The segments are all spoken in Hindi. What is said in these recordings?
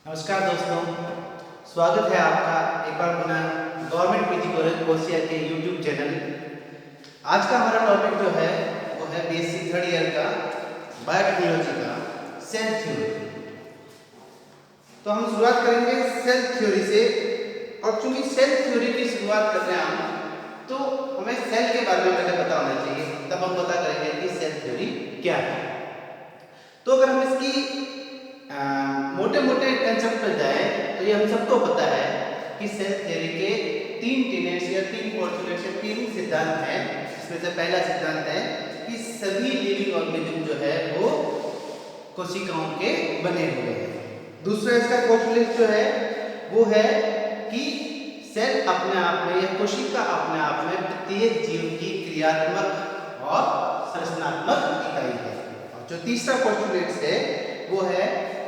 नमस्कार दोस्तों, स्वागत है आपका एक बार पुनः गवर्नमेंट पीजी कॉलेज कोसिया के यूट्यूब चैनल। आज का हमारा टॉपिक जो है वो है बेसिक थर्ड ईयर का बायोटेक्नोलॉजी का सेल थ्योरी। तो हम शुरुआत करेंगे सेल थ्योरी से, और चूंकि सेल थ्योरी की शुरुआत कर रहे हैं हम, तो हमें सेल के बारे में पहले पता होना चाहिए, तब हम पता करेंगे कि सेल थ्योरी क्या है। तो अगर हम इसकी मोटे मोटे कंसेप्ट पर जाए तो ये हम सबको पता है कि सेल थ्योरी के तीन टेनेट्स या तीन पोस्टुलेट्स या तीन सिद्धांत हैं। इसमें से पहला सिद्धांत है कि सभी लिविंग ऑर्गेनिज्म जो है वो कोशिकाओं के बने हुए हैं। दूसरा इसका पोस्टुलेट जो है वो है कि सेल अपने आप में या कोशिका अपने आप में प्रत्येक जीव की क्रियात्मक और संरचनात्मक इकाई है। और जो तीसरा पोस्टुलेट है वो है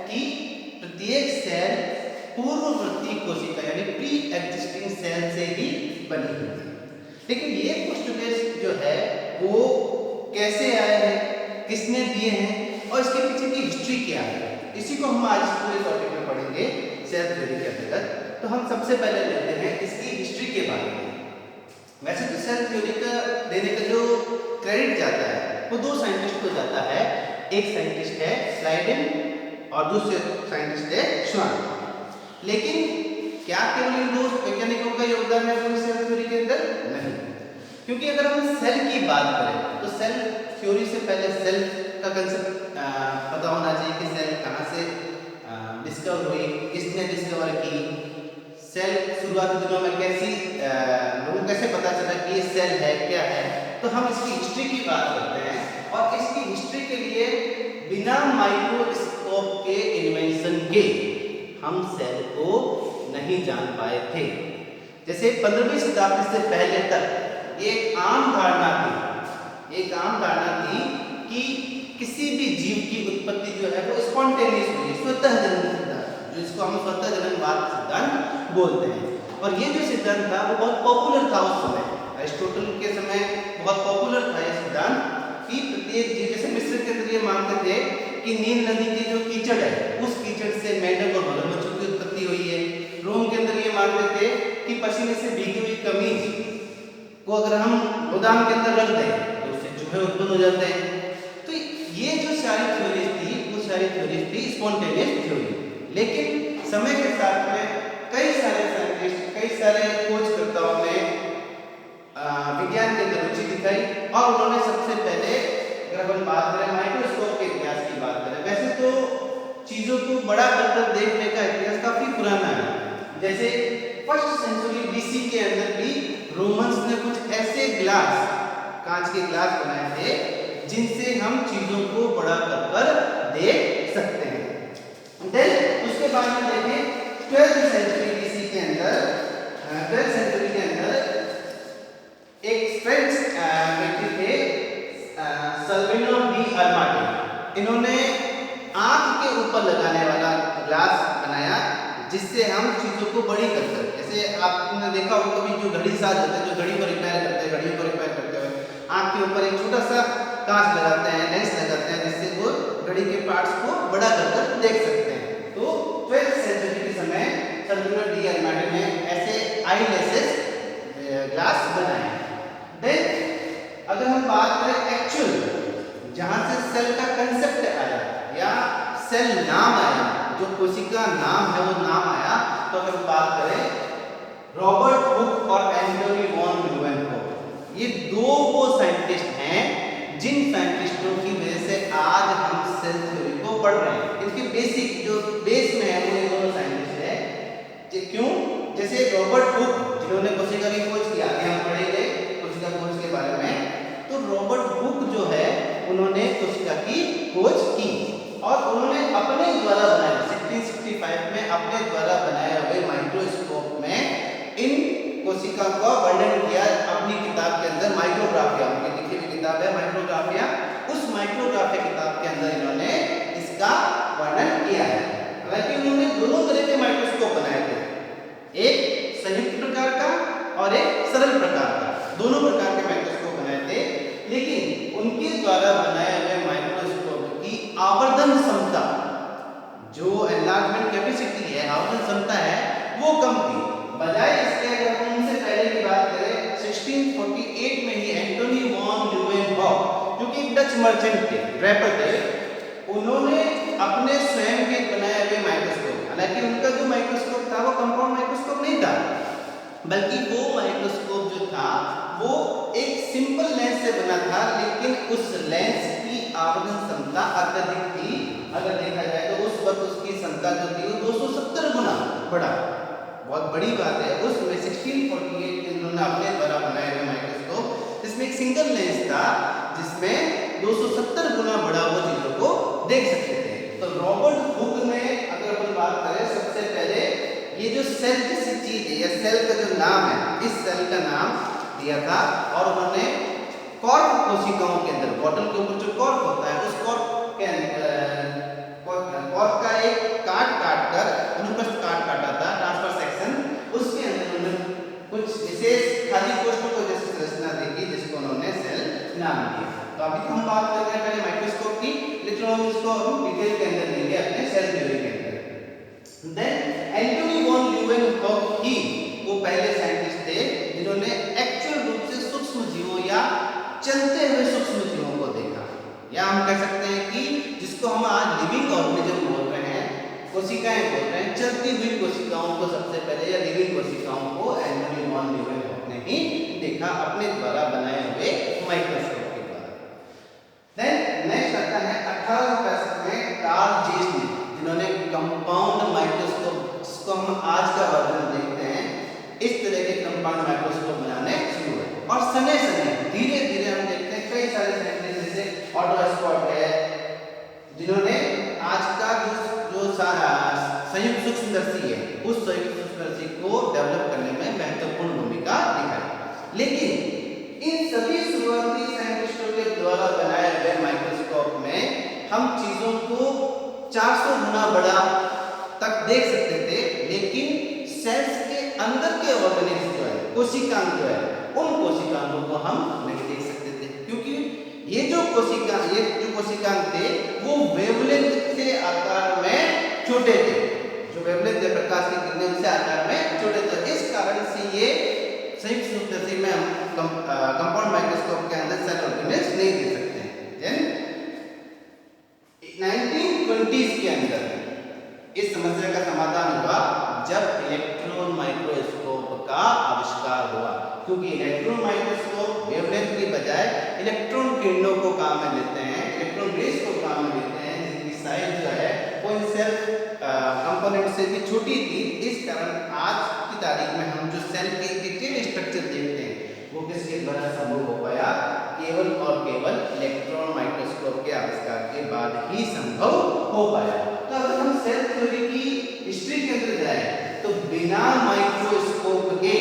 कि प्रत्येक सेल पूर्ववर्ती कोशिका यानी प्री एग्जिस्टिंग सेल से ही बनी हुई है। लेकिन ये पोस्टुलेट जो है वो कैसे आए हैं, किसने दिए हैं और इसके पीछे की हिस्ट्री क्या है, इसी को हम आज पूरे टॉपिक में पढ़ेंगे सेल थ्योरी के अंतर्गत। तो हम सबसे पहले लेते हैं इसकी हिस्ट्री के बारे में। वैसे तो सेल थ्योरी का देने का जो क्रेडिट जाता है वो दो साइंटिस्ट को जाता है। एक साइंटिस्ट है स्लाइडेन और दूसरे साइंटिस्ट है श्वान। लेकिन क्या केवल इन दो वैज्ञानिकों का योगदान है पूरी सेल थ्योरी के अंदर? नहीं, क्योंकि अगर हम सेल की बात करें तो सेल थ्योरी से पहले सेल का कंसेप्ट पता होना चाहिए कि सेल कहाँ से डिस्कवर हुई, किसने डिस्कवर की, सेल शुरुआती दिनों में कैसी लोगों को कैसे पता चला कि ये सेल है क्या है। तो हम इसकी हिस्ट्री की बात करते हैं, और इसकी हिस्ट्री के लिए बिना माइक्रोस्कोप के इन्वेंशन के हम सेल को नहीं जान पाए थे। जैसे 15वीं शताब्दी से पहले तक एक आम धारणा थी कि किसी भी जीव की उत्पत्ति जो है वो स्पॉन्टेनियस हुई, स्वतः जन्म सिद्धांत, जो इसको हम स्वतः जन्मवाद सिद्धांत बोलते हैं। और ये जो सिद्धांत था वो बहुत पॉपुलर था उस समय, अरिस्टोटल के समय बहुत पॉपुलर था ये सिद्धांत कि प्रत्येक जीव, जैसे मिस्र के अंदर ये मानते थे कि नील नदी की जो कीचड़ है उस कीचड़ से मेंढक और मगरमच्छ की उत्पत्ति हुई है। रोम के अंदर ये मानते थे कि पसीने से भीगी हुई कमीज को अगर हम गोदाम के अंदर रख दें तो उससे चूहे उत्पन्न हो जाते हैं। तो ये जो सारी थ्योरीज थी वो सारी थ्योरीज थी स्पॉन्टेनियस थ्योरी। लेकिन समय के साथ में कई सारे साइंटिस्ट, कई सारे खोजकर्ताओं ने विज्ञान के अंदर रुचि दिखाई, और उन्होंने सबसे पहले, अगर हम बात करें माइक्रोस्कोप के इतिहास की बात करें, वैसे तो चीजों को बड़ा करकर देखने का इतिहास काफी पुराना है। जैसे फर्स्ट सेंचुरी बीसी के अंदर भी रोमन्स ने कुछ ऐसे ग्लास, कांच के ग्लास बनाए थे जिनसे हम चीजों को बड़ा कर देख सकते हैं। देन उसके बाद में देखें 12th सेंचुरी बीसी के अंदर, 12th सेंचुरी के अंदर एक फ्रेंच व्यक्ति थे सल्विनो डी अल्माटी। इन्होंने आंख के ऊपर लगाने वाला ग्लास बनाया जिससे हम चीजों को बड़ी कर सकते। जैसे आपने देखा हो कभी जो घड़ी साज होते हैं, जो घड़ी को रिपेयर करते हैं, घड़ियों को रिपेयर करते हुए आंख के ऊपर एक छोटा सा कांच लगाते हैं, लेंस लगाते हैं, जिससे वो घड़ी के पार्ट्स को बड़ा कर देख सकते हैं। तो 12th सेंचुरी के समय सल्विनो डी अल्माटी ने ऐसे आई लेसेस ग्लास बनाए। देन अगर हम बात करें एक्चुअल जहां से सेल का कंसेप्ट आया या सेल नाम आया, जो कोशिका नाम है वो नाम आया, तो अगर बात करें रॉबर्ट हुक और एंटोनी वॉन ल्यूवेनहोफ, ये दो वो साइंटिस्ट हैं जिन साइंटिस्टों की वजह से आज हम सेल थ्योरी को पढ़ रहे हैं। इनकी बेसिक जो बेस में है वो ये दोनों साइंटिस्ट है। क्यों? जैसे रॉबर्ट हुक जिन्होंने कोशिका की खोज की, आगे हम पढ़ेंगे कोशिका खोज के बारे में। तो रॉबर्ट हुक जो है उन्होंने कोशिका की खोज की और उन्होंने अपने द्वारा बनाए 1665 में अपने द्वारा बनाए हुए माइक्रोस्कोप में इन कोशिका का वर्णन किया अपनी किताब के अंदर, माइक्रोग्राफिया, उनकी लिखी हुई किताब है माइक्रोग्राफिया। उस माइक्रोग्राफिया किताब के अंदर इन्होंने इसका वर्णन किया है। हालांकि उन्होंने दोनों तरह के माइक्रोस्कोप बनाए थे, एक संयुक्त प्रकार का और एक सरल प्रकार का, दोनों प्रकार के माइक्रोस्कोप बनाए थे। लेकिन उनके द्वारा बनाए हुए माइक्रोस्कोप की आवर्धन क्षमता, जो एनलार्जमेंट कैपेसिटी आवरण क्षमता है वो कम थी। बजाय इसके अगर हम उनसे पहले की बात करें 1648 में ही एंटोनी वॉन ल्यूवेनहॉक जो कि एक डच मर्चेंट थे, ड्रैपर थे, उन्होंने अपने स्वयं के बनाए हुए माइक्रोस्कोप, हालांकि उनका जो माइक्रोस्कोप था वो कंपाउंड माइक्रोस्कोप नहीं था, बल्कि वो माइक्रोस्कोप जो था वो एक सिंपल लेंस से बना था, लेकिन उस लेंस की आवरण क्षमता अत्यधिक थी। अगर देखा जाए तो उस वक्त उसकी क्षमता जो थी वो 270 गुना बढ़ा, बहुत बड़ी बात है। उसमें 1648 के उन्होंने अपने द्वारा बनाए हुए माइक्रोस्कोप जिसमें एक सिंगल लेंस था जिसमें 270 गुना बढ़ा हुआ चीजों को देख सकते थे। तो रॉबर्ट हुक ने अगर अपन बात करें सबसे पहले ये जो सेल जैसी चीज है या सेल का जो नाम है, इस सेल का नाम दिया था और उन्होंने कॉर्क कोशिकाओं के अंदर, बॉटल के ऊपर जो कॉर्क होता है उस कॉर्क के कॉर्क का एक काट कर अनुप्रस्थ काटा था, ट्रांसफर सेक्शन, उसके अंदर उन्होंने कुछ विशेष खाली कोष्ठकों को जैसी संरचना देखी जिसको उन्होंने सेल नाम दिया। तो अभी तो हम बात कर रहे हैं पहले माइक्रोस्कोप की, लेकिन हम इसको डिटेल के अंदर लेंगे अपने सेल थ्योरी के अंदर। देन एंटोनी वॉन ल्यूवेनहॉक ही वो पहले साइंटिस्ट थे जिन्होंने एक्चुअल रूप से सूक्ष्म जीवों या चलते हुए सूक्ष्म जीवों को देखा, या हम कह सकते हैं कि जिसको हम आज लिविंग ऑर्गेनिज्म बोल रहे हैं, कोशिकाएं बोल रहे हैं, चलती हुई कोशिकाओं को सबसे पहले या लिविंग कोशिकाओं को एंटोनी वॉन ल्यूवेनहॉक ने ही देखा अपने द्वारा बनाए हुए माइक्रोस्कोप के द्वारा। देन नेक्स्ट आता है 1865 में कार्ल जेस ने, जिन्होंने कंपाउंड माइक्रोस्कोप जिसको हम आज का वर्जन देखते हैं, इस तरह के कंपाउंड माइक्रोस्कोप बनाने शुरू हुए। और समय धीरे धीरे हम देखते हैं कई सारे साइंटिस्ट जैसे ऑटो स्कॉट है जिन्होंने आज का जो संयुक्त सूक्ष्मदर्शी है उस संयुक्त सूक्ष्मदर्शी को डेवलप करने में महत्वपूर्ण भूमिका निभाई। लेकिन इन सभी शुरुआती साइंटिस्टों के द्वारा बनाए गए माइक्रोस्कोप में हम चीजों को 400 गुना बड़ा तक देख सकते थे, लेकिन सेल्स के अंदर के ऑर्गेनिज्म जो है, कोशिकांग जो है, उन कोशिकांगों को हम नहीं देख सकते थे, क्योंकि ये जो कोशिकांग थे वो वेवलेंथ से आकार में छोटे थे, जो वेवलेंथ है प्रकाश की किरणें उनसे आकार में छोटे थे। इस कारण से ये संयुक्त सूक्ष्मदर्शी में हम कंपाउंड माइक्रोस्कोप के अंदर सेल ऑर्गेनिज्म नहीं देख सकते हैं। देन 1920s के अंदर इस समस्या का समाधान हुआ जब इलेक्ट्रॉन माइक्रोस्कोप का आविष्कार हुआ, क्योंकि इलेक्ट्रॉन माइक्रोस्कोप वेवलेंथ की बजाय इलेक्ट्रॉन किरणों को काम में लेते हैं, इलेक्ट्रॉन रेस को काम में लेते हैं, जिनकी साइज जो है वो इन सेल कंपोनेंट से भी छोटी थी। इस कारण आज की तारीख में हम जो सेल के डिटेल स्ट्रक्चर देखते हैं वो किसके द्वारा संभव हो पाया, केवल और केवल इलेक्ट्रॉन माइक्रोस्कोप के आविष्कार के बाद ही संभव हो पाया। तो अगर हम सेल थ्योरी की हिस्ट्री के अंदर जाए तो बिना माइक्रोस्कोप के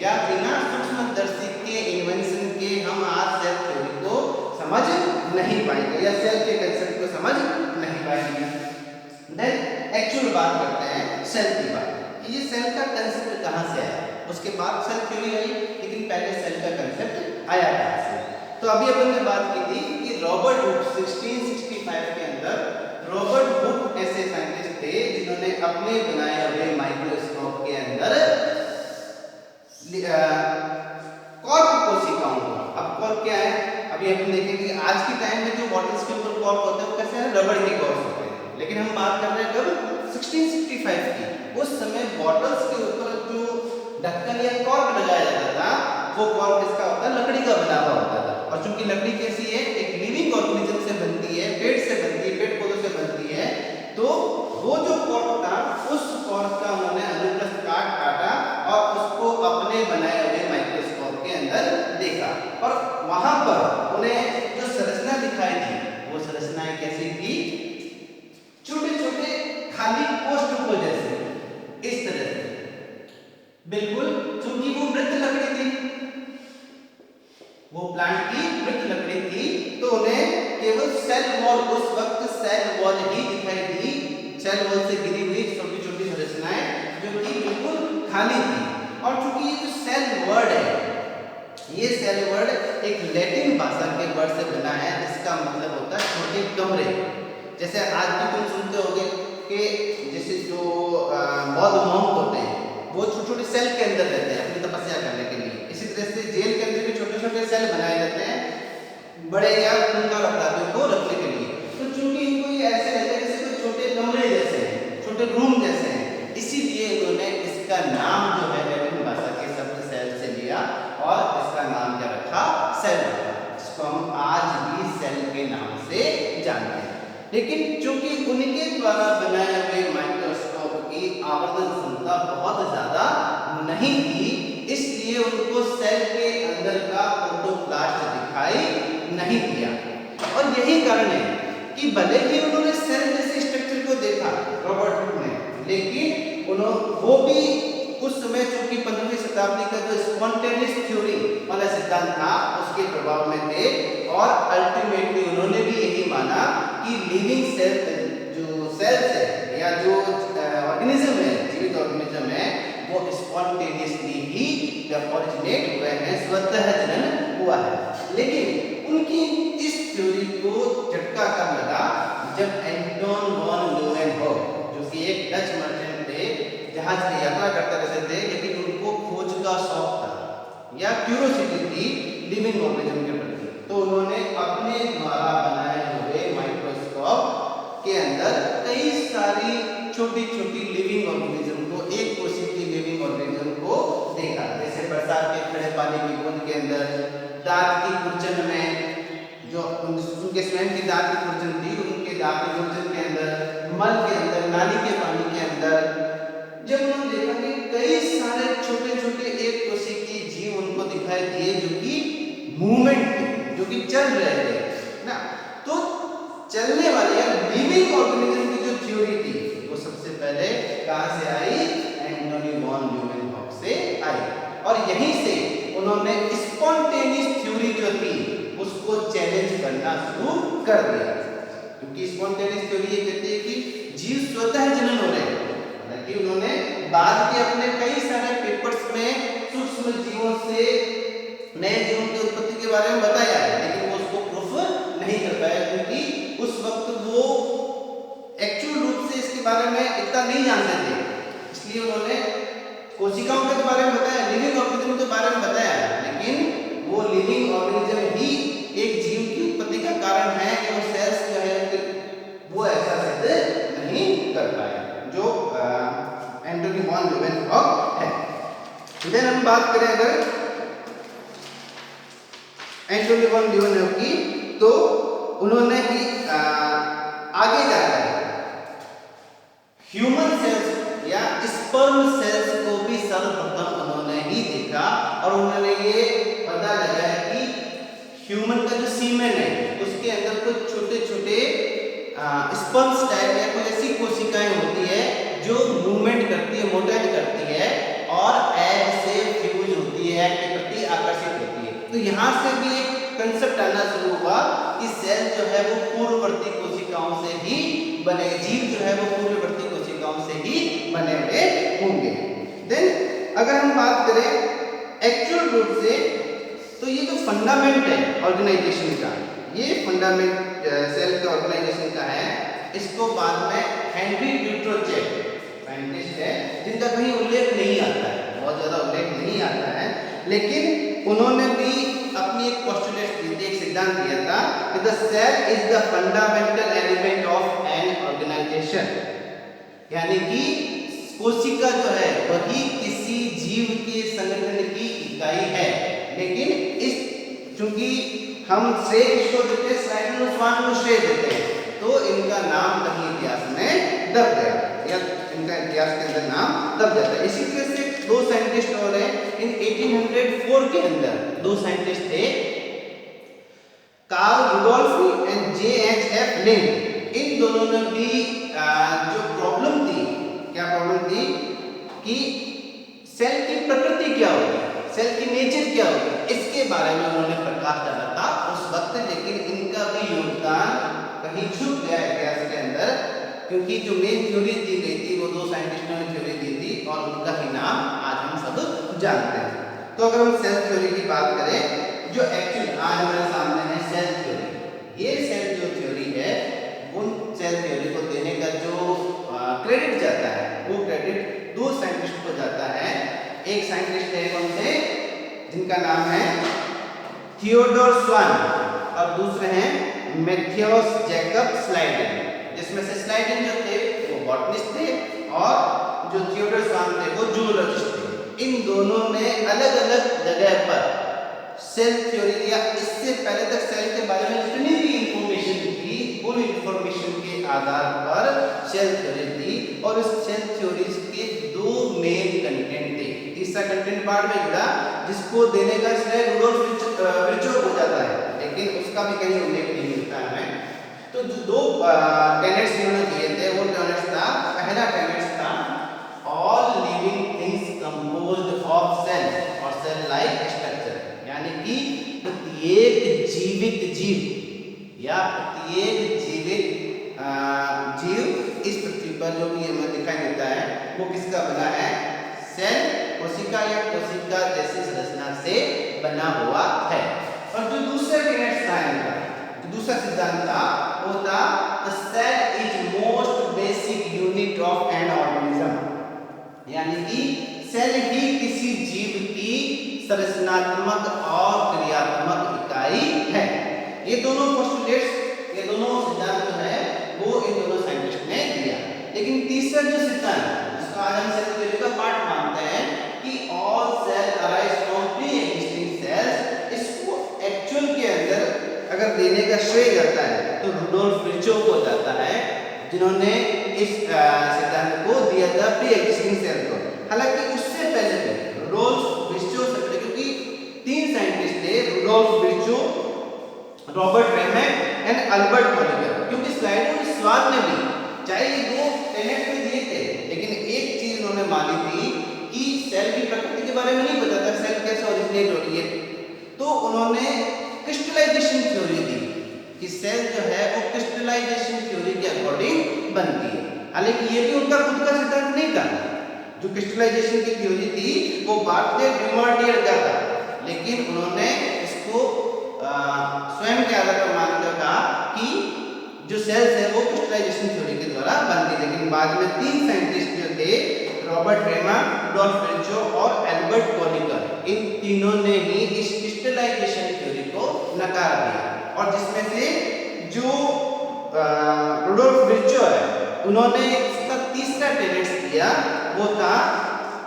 या बिना सूक्ष्मदर्शी के इन्वेंशन के हम आज सेल थ्योरी को समझ नहीं पाएंगे या सेल के कंसेप्ट को समझ नहीं पाएंगे। देन एक्चुअल बात करते हैं सेल की बात, ये सेल का कंसेप्ट कहाँ से आया, उसके बाद सेल थ्योरी आई, लेकिन पहले सेल का कंसेप्ट आया कहाँ से। तो अभी अपन ने बात की थी कि रॉबर्ट हुक 1665 के अंदर रॉबर्ट हुक ऐसे साइंटिस्ट थे जिन्होंने अपने बनाए हुए माइक्रोस्कोप के अंदर कॉर्क कोशिकाओं को, अब कॉर्क क्या है, अभी अपन देखेंगे कि आज की टाइम में जो बॉटल्स के ऊपर कॉर्क होते हैं वो कैसे हैं, रबड़ के कॉर्क होते हैं, लेकिन हम बात कर रहे हैं कब 1665 की। उस समय बॉटल्स के ऊपर जो ढक्कन या कॉर्क लगाया जाता था वो कॉर्क किसका होता है, लकड़ी का बना हुआ होता था। और चूंकि लकड़ी कैसी है, एक लिविंग ऑर्गेनिज्म से बनती है, पेड़ से बनती है, पेड़ पौधों से बनती है, तो वो जो कॉर्क था उस कॉर्क का उन्होंने अनुप्रस्थ काटा और उसको अपने बनाए हुए माइक्रोस्कोप के अंदर देखा, और वहां पर उन्हें जो संरचना दिखाई दी वो संरचनाएं कैसी थी, छोटे छोटे खाली कोष्ठकों जैसे, इस तरह से बिल्कुल, चूंकि वो मृत लकड़ी थी, वो प्लांट की मृत लकड़ी थी, तो उन्हें केवल सेल वॉल, उस वक्त सेल वॉल ही दिखाई दी, सेल वॉल से गिरी हुई छोटी छोटी संरचनाएं जो कि बिल्कुल खाली थी। और चूंकि ये जो सेल वर्ड है, ये सेल वर्ड एक लैटिन भाषा के वर्ड से बना है जिसका मतलब होता है छोटे कमरे। जैसे आज भी तुम सुनते होगे कि जैसे जो बौद्ध monk होते हैं वो छोटे छोटे सेल के अंदर रहते हैं अपनी तपस्या करने के लिए। इसी तरह से जेल के अंदर भी छोटे छोटे सेल बनाए जाते हैं बड़े या खूंखार अपराधियों को रखने के लिए। तो चूंकि इनको ये ऐसे रहते हैं जैसे कोई छोटे कमरे जैसे हैं, छोटे रूम जैसे हैं, इसीलिए उन्होंने इसका नाम जो है लैटिन भाषा के शब्द सेल से लिया और इसका नाम क्या रखा, सेल रखा। इसको हम आज भी सेल के नाम से जानते हैं। लेकिन चूंकि उनके द्वारा बनाए हुए माइक्रोस्कोप की आवर्धन क्षमता बहुत ज्यादा नहीं थी, इसलिए उनको सेल के अंदर का प्रोटोप्लास्ट दिखाई नहीं दिया। और यही कारण है कि भले ही उन्होंने सेल जैसे स्ट्रक्चर को देखा रॉबर्ट हुक ने, लेकिन वो भी उस समय चूंकि 15वीं शताब्दी का जो स्पॉन्टेनियस थ्योरी वाला सिद्धांत था उसके प्रभाव में थे और अल्टीमेटली उन्होंने भी यही माना कि लिविंग सेल जो सेल्स है या जो ऑर्गेनिज्म है, जीवित ऑर्गेनिज्म है, वो स्पॉन्टेनियसली ही ओरिजिनेट हुए हैं, स्वतः जनन हुआ है। लेकिन उनकी इस थ्योरी को झटका कब लगा जब एंटोन वॉन ल्यूवेनहोक जो कि एक डच मर्चेंट थे, जहाज से यात्रा करते रहते थे, लेकिन उनको खोज का शौक था या क्यूरियोसिटी थी लिविंग ऑर्गेनिज्म के प्रति, तो उन्होंने अपने द्वारा बनाए हुए माइक्रोस्कोप के अंदर कई सारी छोटी छोटी लिविंग ऑर्गेनिज्म को, एक कोशिकीय लिविंग ऑर्गेनिज्म को देखा। जैसे बरसात के खड़े पानी की बूंद के अंदर, दांत की कुर्चन में, जो उनके स्वयं की दांत की कुर्चन थी, उनके दांत की कुर्चन के अंदर, मल के अंदर, नाली के पानी के अंदर, जब उन्होंने देखा कि कई सारे छोटे छोटे एक कोशिकीय जीव उनको दिखाई दिए जो कि मूवमेंट थे, जो कि चल रहे थे ना, तो चलने वाले या लिविंग ऑर्गेनिज्म की जो थ्योरी थी वो सबसे पहले कहां से आई, एंटोनी वॉन ल्यूवेनहोक से आई। और यहीं से उन्होंने स्पॉन्टेनियस थ्योरी जो थी उसको चैलेंज करना शुरू कर दिया, क्योंकि स्पॉन्टेनियस थ्योरी ये कहती है कि जीव स्वतः जनन हो रहे हैं। हालांकि उन्होंने बाद के अपने कई सारे पेपर्स में सूक्ष्म जीवों से नए जीवों की उत्पत्ति के बारे में बताया है, लेकिन वो उसको प्रूफ नहीं कर पाया, क्योंकि उस वक्त वो एक्चुअल रूप से इसके बारे में इतना नहीं जानते थे। इसलिए उन्होंने कोशिकाओं के बारे में बताया, लिविंग ऑर्गेनिज्म के बारे में बताया, लेकिन वो लिविंग ऑर्गेनिज्म ही एक जीव की उत्पत्ति का कारण है कि वो सेल्स जो है वो ऐसा सिद्ध नहीं कर पाए, जो एंटोनी वॉन ल्यूवेनहोक है। देन हम बात करें अगर एंटोनी वॉन ल्यूवेनहोक की, तो उन्होंने ही आगे जाकर ह्यूमन सेल्स या स्पर्म सेल्स को भी सर्वप्रथम उन्होंने ही देखा और उन्होंने ये पता लगाया कि ह्यूमन का जो सीमेन है उसके अंदर कुछ छोटे छोटे स्पर्म्स टाइप या कोई ऐसी कोशिकाएं होती है जो मूवमेंट करती है, मोटाइल करती है और एग से फ्यूज होती है, एग के प्रति आकर्षित होती है। तो यहाँ से भी एक कंसेप्ट आना शुरू हुआ कि सेल जो है वो पूर्ववर्ती कोशिकाओं से ही बने, जीव जो है वो पूर्ववर्ती कोशिकाओं से ही बने हुए होंगे। देन अगर हम बात करें एक्चुअल रूप से, तो ये जो फंडामेंट है ऑर्गेनाइजेशन का, ये फंडामेंट सेल के ऑर्गेनाइजेशन का है, इसको बाद में हेनरी ड्यूट्रोचेक साइंटिस्ट है जिनका कहीं उल्लेख नहीं आता है, बहुत ज्यादा उल्लेख नहीं आता है, लेकिन उन्होंने भी अपनी एक पोस्टुलेट दी थी, एक सिद्धांत दिया था कि the cell is the fundamental element of an organisation, यानी कि कोशिका जो है वही किसी जीव के संगठन की इकाई है। लेकिन इस चूंकि हम श्रेय किसको देते हैं, साइक्लोस्वान को श्रेय देते हैं, तो इनका नाम कहीं इतिहास में दब गया या इनका इतिहास के अंदर नाम दब जाता है। इसी तरह से दो साइंटिस्ट और हैं, इन 1804 के अंदर दो साइंटिस्ट थे, कार्ल रुडोल्फ एंड JHF लिंड। इन दोनों ने भी जो प्रॉब्लम थी, क्या प्रॉब्लम थी कि सेल की प्रकृति क्या होगी, सेल की नेचर क्या होगी, इसके बारे में उन्होंने प्रकाश डाला था उस वक्त। लेकिन इनका भी योगदान कहीं छुप गया इतिहास के अंदर, क्योंकि जो मेन थ्योरी दी गई थी वो दो साइंटिस्टों ने थ्योरी दी थी और उनका ही नाम आज हम सब जानते हैं। तो अगर हम सेल थ्योरी की बात करें, जो एक्चुअली आज हमारे सामने है सेल थ्योरी, ये सेल जो थ्योरी है, उन सेल थ्योरी को देने का जो क्रेडिट जाता है वो क्रेडिट इनका नाम है थियोडोर स्वान और दूसरे हैं मैथ्यूस जैकब स्लाइडेन। जिसमें से स्लाइडेन जो थे वो बॉटनिस्ट थे और जो थियोडोर स्वान थे वो जूलॉजिस्ट थे। इन दोनों ने अलग अलग जगह पर सेल थ्योरी या इससे पहले तक सेल के बारे में जितनी भी इंफॉर्मेशन थी उन इंफॉर्मेशन के आधार पर सेल थ्योरी दी और इस सेल थ्योरीज के दो मेन कंटेंट थे। तीसरा कंटेंट बाद में जुड़ा जिसको देने का श्रेय रुडोल्फ विर्चोव को जाता है, लेकिन उसका भी कहीं उल्लेख नहीं मिलता है। तो जो दो टेनेट्स उन्होंने दिए थे वो टेनेट्स था, पहला टेनेट्स था all living things composed of cell और सेल लाइक स्ट्रक्चर, यानी कि प्रत्येक जीवित जीव या प्रत्येक जीवित जीव इस पृथ्वी पर जो भी हमें दिखाई देता है वो किसका बना है? सेल, कोशिका या कोशिका जैसी संरचना से बना हुआ है। और जो दूसरा टेनेट्स था इनका, जो दूसरा सिद्धांत था वो था the cell is most basic unit of an organism, यानी कि सेल ही किसी जीव की संरचनात्मक और क्रियात्मक इकाई है। ये दोनों पोस्टुलेट्स, ये दोनों सिद्धांत जो है वो इन दोनों साइंटिस्ट ने दिया। लेकिन तीसरा जो सिद्धांत जिसको आज हम सेल थ्योरी का पार्ट मानते हैं कि all cell arise from pre existing cells, इसको एक्चुअल के अंदर अगर देने का श्रेय जाता है तो रुडोल्फ विर्चोव को जाता है, जिन्होंने इस सिद्धांत को दिया था प्री एग्जिस्टिंग सेल को। हालांकि उससे पहले रुडोल्फ विर्चोव से पहले, क्योंकि तीन साइंटिस्ट थे रुडोल्फ विर्चोव, रॉबर्ट रेमैक एंड अल्बर्ट कोलिगर। क्योंकि स्लाइडेन और स्वान ने भी चाहे ये दो टेनेट में दिए थे, लेकिन एक चीज उन्होंने मानी थी कि सेल की प्रकृति के बारे में नहीं पता था सेल कैसे ओरिजिनेट हो रही है, तो उन्होंने क्रिस्टलाइजेशन थ्योरी दी कि सेल जो है वो क्रिस्टलाइजेशन थ्योरी के अकॉर्डिंग बनती है। हालांकि ये भी उनका खुद का सिद्धांत नहीं था, जो क्रिस्टलाइजेशन की थ्योरी थी वो बार्टले ड्यूमार्टियर का था, लेकिन उन्होंने इसको स्वयं के आधार पर मानकर कहा कि जो सेल्स है वो क्रिस्टलाइजेशन थ्योरी के द्वारा बनती। लेकिन बाद में तीन साइंटिस्ट जो थे रॉबर्ट रेमैक, रुडोल्फ विर्चोव और एल्बर्ट कोलिगर, इन तीनों ने ही इस क्रिस्टलाइजेशन थ्योरी को नकार दिया। और जिसमें से जो रुडोल्फ विर्चोव है उन्होंने इसका तीसरा टेनेट्स दिया, वो था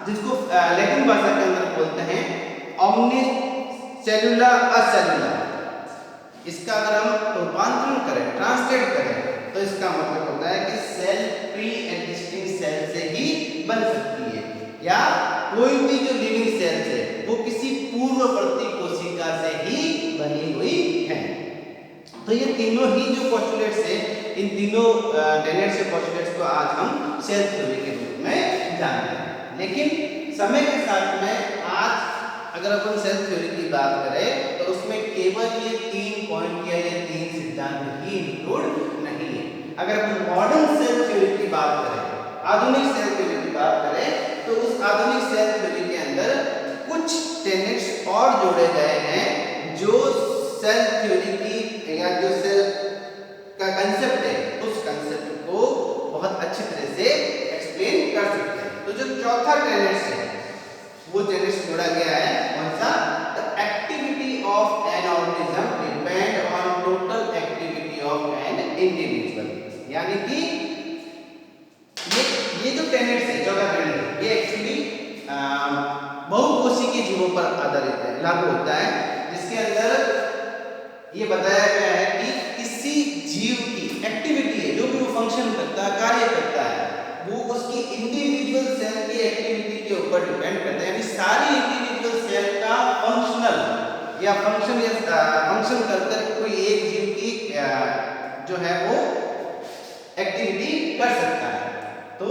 जिसको लैटिन भाषा के अंदर बोलते हैं ओमनी सेलुला असेलुला। इसका अगर हम रूपांतरण करें, ट्रांसलेट करें, तो इसका मतलब होता है कि सेल प्री एग्जिस्टिंग सेल से ही बन सकती है, या कोई भी जो लिविंग सेल्स है वो किसी पूर्ववर्ती कोशिका से ही बनी हुई है। तो ये तीनों ही जो पोस्टुलेट्स है, इन तीनों टेनेट्स और पोस्टुलेट्स को आज हम सेल थ्योरी के रूप में जानते हैं। लेकिन समय के साथ में आज अगर अपन सेल थ्योरी की बात करें तो उसमें केवल ये 3 पॉइंट या ये 3 सिद्धांत ही इंक्लूड नहीं है। अगर अपन मॉडर्न सेल थ्योरी की बात करें, आधुनिक सेल थ्योरी की बात करें, तो उस आधुनिक सेल थ्योरी के अंदर कुछ टेनेट्स और जोड़े गए हैं जो सेल थ्योरी की या जो सेल का कंसेप्ट है उस कंसेप्ट को बहुत अच्छी तरह से एक्सप्लेन कर सकते हैं। तो जो चौथा टेनेट्स है वो टेनेट्स जोड़ा गया है, कौन सा? The activity of an organism depend on total activity of an individual, यानी कि ये जो टेनेट्स है, चौथा टेनेट, ये एक्चुअली बहुकोशिकीय जीवों पर आधारित है, लागू होता है, जिसके अंदर ये बताया गया है कि किसी जीव की एक्टिविटी है, जो भी वो फंक्शन करता है, कार्य करता है, वो उसकी इंडिविजुअल सेल की एक्टिविटी के ऊपर डिपेंड करता है। यानी सारी इंडिविजुअल सेल का फंक्शनल या फंक्शन करकर कोई एक जीव की जो है वो एक्टिविटी कर सकता है। तो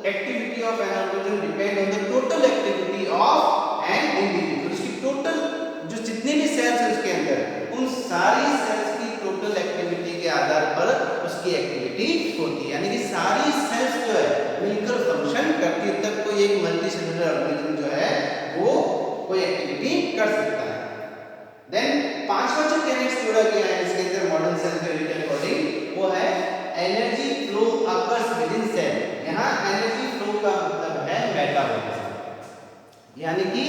activity of an organism depend on the total activity of an individual. उसकी टोटल जो जितने भी सेल्स हैं उसके अंदर, उन सारी सेल्स की टोटल एक्टिविटी के आधार पर उसकी एक्टिविटी होती है। यानी कि सारी सेल्स जो है मिलकर फंक्शन करती है, तब कोई एक मल्टी सेलुलर ऑर्गेनिज्म जो है वो कोई एक्टिविटी कर सकता है। देन पांचवा जो टेनेट्स जोड़ा गया है इसके अंदर मॉडर्न सेल थ्योरी के अकॉर्डिंग, वो है energy flow occurs within cell. यहाँ एनर्जी फ्लो का मतलब है मेटाबॉलिज्म, यानी कि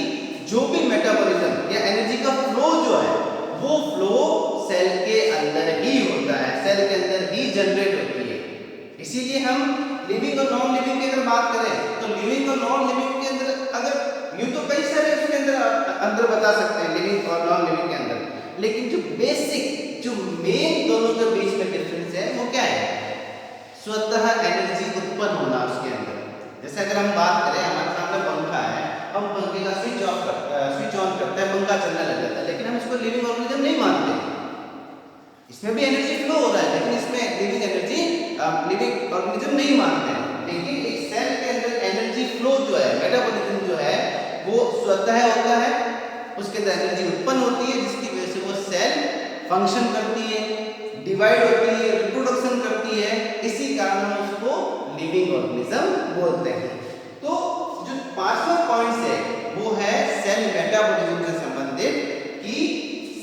जो भी मेटाबॉलिज्म इसीलिए हम लिविंग और नॉन लिविंग की अगर बात करें तो लिविंग और नॉन लिविंग के अंदर अगर यूं तो कई सारे उसके अंदर बता सकते हैं लिविंग और नॉन लिविंग के अंदर, लेकिन जो बेसिक जो मेन दोनों के बीच में डिफरेंस है वो क्या है? स्वतः एनर्जी उत्पन्न होना उसके अंदर। जैसे अगर हम बात करें, हमारे सामने पंखा है, हम पंखे का स्विच ऑन करते हैं, पंखा चलने लग जाता है, लेकिन हम इसको लिविंग ऑर्गेनिज्म नहीं मानते। इसमें भी एनर्जी फ्लो हो रहा है, लेकिन इसमें लिविंग ऑर्गेनिज्म नहीं मानते हैं। लेकिन एक सेल के अंदर एनर्जी फ्लो जो है, मेटाबॉलिज्म जो है, वो स्वतः होता है। उसके अंदर एनर्जी उत्पन्न होती है, जिसकी वजह से वो सेल फंक्शन करती है, डिवाइड होती है, रिप्रोडक्शन करती है। इसी कारण हम उसको लिविंग ऑर्गेनिज्म बोलते हैं। तो जो पांचवा पॉइंट है वो है सेल मेटाबॉलिज्म से संबंधित, कि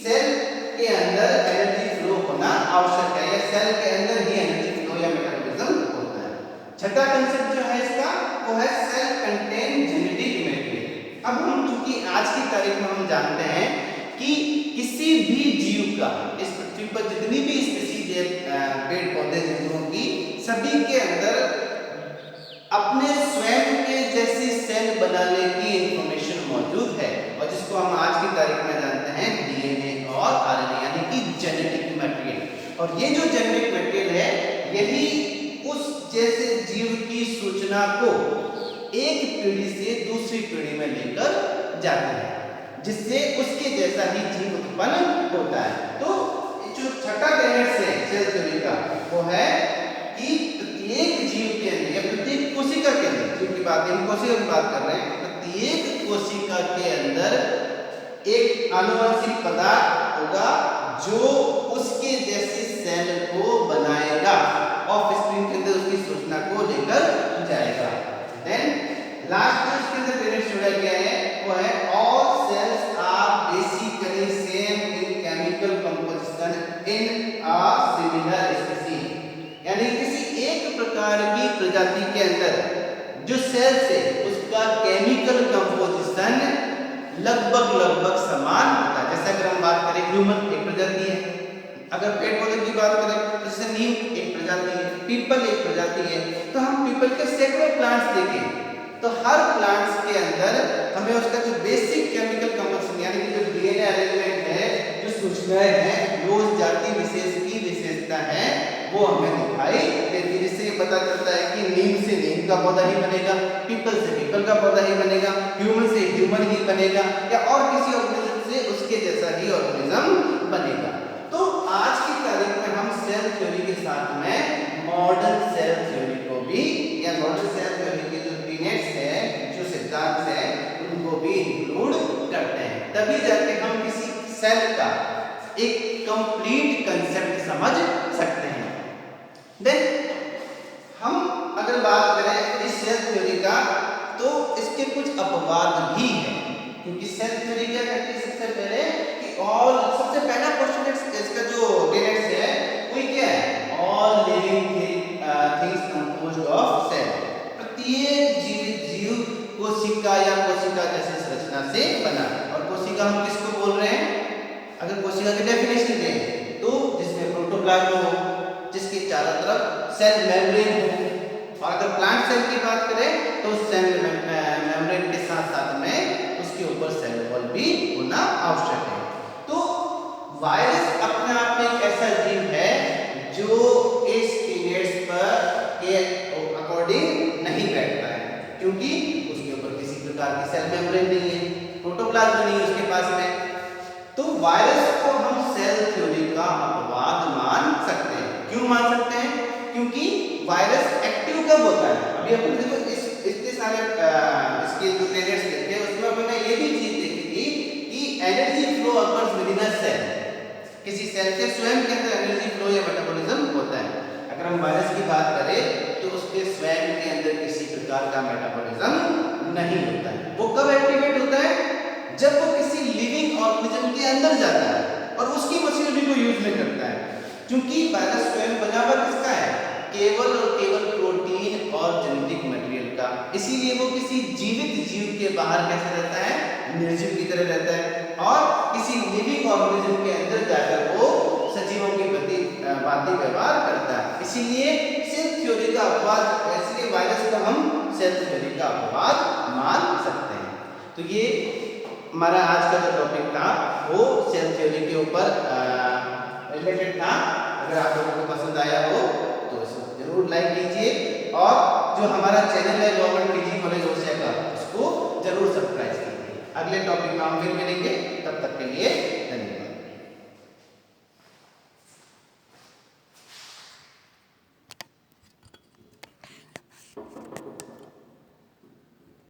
सेल के अंदर एनर्जी फ्लो होना आवश्यक है, या सेल के अंदर ही एनर्जी फ्लो या मेटाबॉलिज्म होता है। छठा कंसेप्ट जो है इसका वो है सेल कंटेन जेनेटिक मटेरियल। अब हम चूंकि आज की तारीख में हम जानते हैं कि किसी भी जीव का, इस पृथ्वी पर जितनी भी स्पीशीज है पेड़ पौधे जंतुओं की, सभी के अंदर अपने स्वयं के जैसी सेल बनाने की इंफॉर्मेशन मौजूद है, और जिसको हम आज की तारीख में जानते हैं डीएनए और आरएनए, यानी कि जेनेटिक मटेरियल। और ये जो जेनेटिक मटेरियल है, यही उस जैसे जीव की सूचना को एक पीढ़ी से दूसरी पीढ़ी में लेकर जाती है, जिससे उसके जैसा ही जीव उत्पन्न होता है। तो जो छठा टेनेट है सेल थ्योरी का वो है कि प्रत्येक जीव के अंदर या प्रत्येक कोशिका के अंदर, जीव की बात हम कोशिका की बात कर रहे हैं, प्रत्येक कोशिका के अंदर एक आनुवंशिक पदार्थ होगा जो उसके जैसे सेल को बनाएगा, ऑफस्प्रिंग के अंदर उसकी सूचना को लेकर जाएगा। देन लास्ट जो इसके अंदर टेनेट जुड़ा गया है वो है all cells are basically same in chemical composition in a similar species. यानी किसी एक प्रकार की प्रजाति के अंदर जो सेल है उसका केमिकल कंपोजिशन लगभग समान होता है। जैसे अगर हम बात करें ह्यूमन एक प्रजाति है, अगर पेड़ पौधे की बात करें तो जैसे नीम एक प्रजाति है, पीपल एक प्रजाति है, तो हम पीपल के सैकड़ों प्लांट्स देखें तो हर प्लांट्स के अंदर हमें उसका जो बेसिक केमिकल कंपोजिशन यानी कि जो डीएनए अरेंजमेंट है, जो सूचनाएं हैं, जो उस जाति विशेष की विशेषता है वो हमें दिखाई देती है। जिससे ये पता चलता है कि नीम से नीम का पौधा ही बनेगा, पीपल से पीपल का पौधा ही बनेगा, ह्यूमन से ह्यूमन ही बनेगा, या और किसी ऑर्गेनिज्म से उसके जैसा ही ऑर्गेनिज्म बनेगा। तो आज की तारीख में हम सेल थ्योरी के साथ में मॉडर्न सेल थ्योरी को भी, या मॉडर्न सेल थ्योरी के जो टेनेट्स है, जो सिद्धांत है, उनको भी इंक्लूड करते हैं। तभी जाके हम किसी सेल का एक कंप्लीट कंसेप्ट समझ सकते हैं। देन हम अगर बात करें इस सेल थ्योरी का तो इसके कुछ अपवाद भी हैं, क्योंकि सेल थ्योरी क्या कहती है सबसे पहले कि सबसे पहला क्वेश्चन इसका जो टेनेट्स है वो क्या है? All living things composed of cell. प्रत्येक जीव कोशिका या कोशिका जैसी संरचना से बना। और कोशिका हम किसको बोल रहे हैं? अगर कोशिका की डेफिनेशन दें तो जिसमें प्रोटोप्लाज्म हो, जिसके चारों तरफ सेल मेम्ब्रेन हो, और अगर प्लांट सेल की बात करें तो सेल मेम्ब्रेन के साथ साथ में उसके ऊपर सेल वॉल भी होना आवश्यक है। तो वायरस अपने आप में एक ऐसा जीव है जो इस टेनेट्स पर के अकॉर्डिंग नहीं बैठता है, क्योंकि उसके ऊपर किसी प्रकार की सेल मेम्ब्रेन नहीं है, प्रोटोप्लाज्म नहीं है उसके पास में। तो वायरस को हम सेल थ्योरी का अपवाद मान सकते हैं। क्यों मान सकते हैं? क्योंकि वायरस एक्टिव कब होता है? अभी अपन देखो इतने सारे इसके जो टेनेट्स देखे उसमें हमने ये भी चीज देखी थी कि energy flow occurs within a cell. किसी सेल के स्वयं के अंदर एनर्जी फ्लो या मेटाबॉलिज्म होता है। अगर हम वायरस की बात करें तो उसके स्वयं के अंदर किसी प्रकार का मेटाबॉलिज्म नहीं होता है। वो कब एक्टिवेट होता है? जब वो किसी लिविंग ऑर्गेनिज्म के अंदर जाता है और उसकी मशीनरी को यूज में करता है। क्योंकि वायरस स्वयं बना हुआ किसका है? केवल और केवल प्रोटीन और जेनेटिक मटेरियल का। इसीलिए वो किसी जीवित जीव के बाहर कैसे रहता है? निर्जीव की तरह रहता है। और किसी लिविंग ऑर्गेनिज्म के अंदर जाकर वो सजीवों की अनुपाती व्यवहार करता है। इसीलिए सेल थ्योरी का अपवाद, इसलिए वायरस को हम सेल थ्योरी का अपवाद मान सकते हैं। तो ये हमारा आज का जो टॉपिक था वो सेल थ्योरी के ऊपर रिलेटेड था। अगर आप लोगों को पसंद आया हो तो इसको जरूर लाइक कीजिए और जो हमारा चैनल है गवर्नमेंट पीजी कॉलेज ओसिया का उसको जरूर सब्सक्राइब कीजिए। अगले टॉपिक में हम फिर मिलेंगे, तब तक के लिए धन्यवाद।